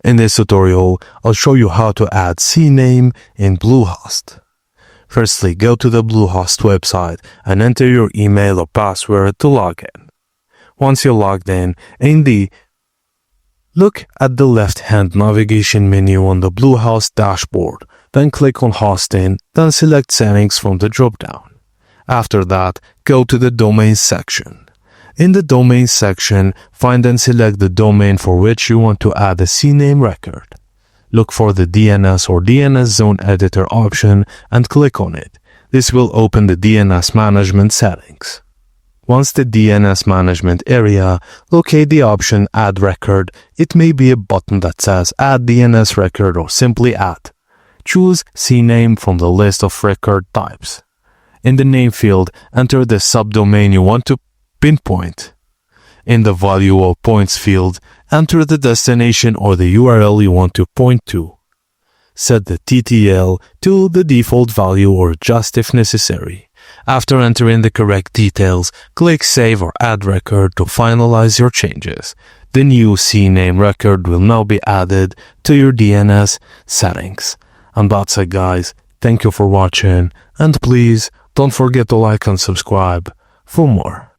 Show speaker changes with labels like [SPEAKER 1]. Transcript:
[SPEAKER 1] In this tutorial, I'll show you how to add CNAME in Bluehost. Firstly, go to the Bluehost website and enter your email or password to log in. Once you're logged in, look at the left-hand navigation menu on the Bluehost dashboard, then click on Hosting, then select Settings from the drop-down. After that, go to the Domains section. In the Domains section, find and select the domain for which you want to add a CNAME record. Look for the DNS or DNS Zone Editor option and click on it. This will open the DNS management settings. Once the DNS management area, locate the option Add Record. It may be a button that says Add DNS Record or simply Add. Choose CNAME from the list of record types. In the name field, enter the subdomain you want to pinpoint. In the value or points field, enter the destination or the URL you want to point to. Set the TTL to the default value or adjust if necessary. After entering the correct details, click Save or Add Record to finalize your changes. The new CNAME record will now be added to your DNS settings. And that's it, guys. Thank you for watching, and please don't forget to like and subscribe for more.